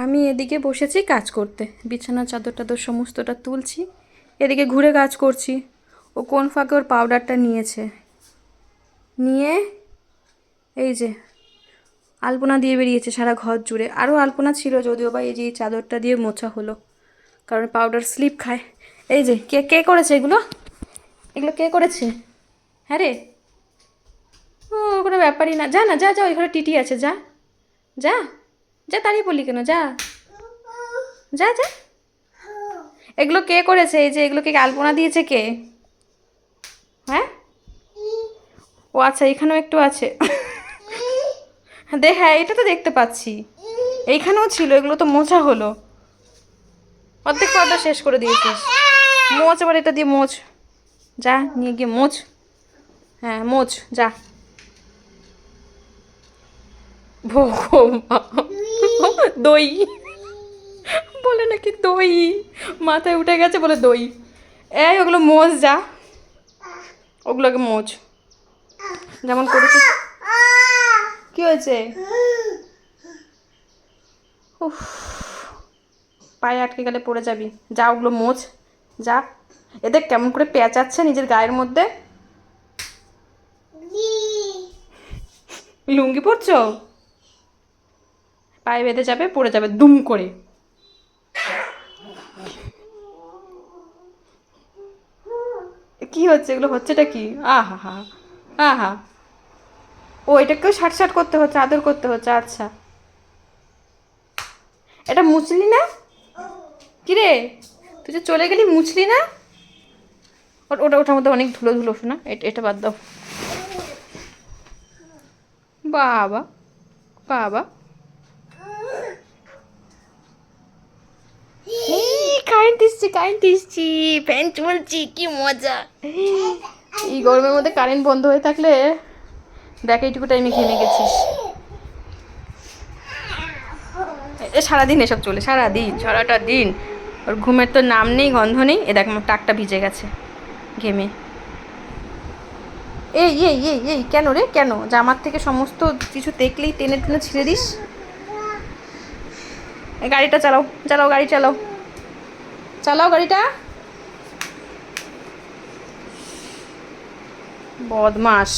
আমি এদিকে বসেছি কাজ করতে, বিছানা চাদর টাদর সমস্তটা তুলছি, এদিকে ঘুরে কাজ করছি। ও কোন ফাঁকে ওর পাউডারটা নিয়েছে, নিয়ে এই যে আলপনা দিয়ে বেরিয়েছে সারা ঘর জুড়ে। আরও আলপনা ছিল যদিও বা এই যে এই চাদরটা দিয়ে মোছা হলো, কারণ পাউডার স্লিপ খায়। এই যে কে কে করেছে এগুলো, এগুলো কে করেছে? হ্যাঁ রে, ও কোনো ব্যাপারই না, যা না, যা যা, ওই ঘরে টিটি আছে, যা যা যা, দাঁড়িয়ে পড়লি কেন, যা যা যা। এগুলো কে করেছে? এই যে এগুলো কে আলপনা দিয়েছে কে? হ্যাঁ, ও আচ্ছা, এখানেও একটু আছে। হ্যাঁ এটা তো দেখতে পাচ্ছি, এইখানেও ছিল, এগুলো তো মোছা হলো। অর্ধেক পাউডার শেষ করে দিয়েছিস। মোচ, আবার এটা দিয়ে মোচ, যা নিয়ে গিয়ে মোচ। হ্যাঁ মোচ, যা। দই বলে নাকি, দই মাথায় উঠে গেছে বলে দই। এই ওগুলো মোচ, যা ওগুলোকে মোচ, যেমন করেছিস। কি হয়েছে? উফ, পায়ে আটকে গেলে পড়ে যাবি, যা ওগুলো মোচ, যা। এদের কেমন করে পেঁচাচ্ছে নিজের গায়ের মধ্যে। লুঙ্গি পরছো? পায়ে বেঁধে যাবে, পড়ে যাবে দুম করে। কি হচ্ছে এগুলো, হচ্ছেটা কি? আহা হা, আহা, ও এটাকেও শাট শাট করতে হচ্ছে, আদর করতে হচ্ছে, আচ্ছা। এটা মুছলি না? কিরে, তুই যে চলে গেলি, মুছলি না? ওটা ওটার মধ্যে অনেক ধুলো ধুলো, শোনা, এটা বাদ দাও। বাবা বাবা, কারেন্ট এসছি, কারেন্ট এসছি, ফ্যান চলছি, কি মজা। এই গরমের মধ্যে কারেন্ট বন্ধ হয়ে থাকলে দেখ, এইটুকু টাইমে ঘেমে গেছিস। সারাদিন এসব চলে, সারাদিন, সারাটা দিন। ওর ঘুমের তো নাম নেই, গন্ধ নেই। এ দেখ আমার টাকটা ভিজে গেছে ঘেমে। এই এই এই এই কেন রে, কেন জামার থেকে সমস্ত কিছু দেখলেই টেনে টেনে ছিঁড়ে দিস? গাড়িটা চালাও, চালাও, গাড়ি চালাও, চালাও গাড়িটা। বদমাস।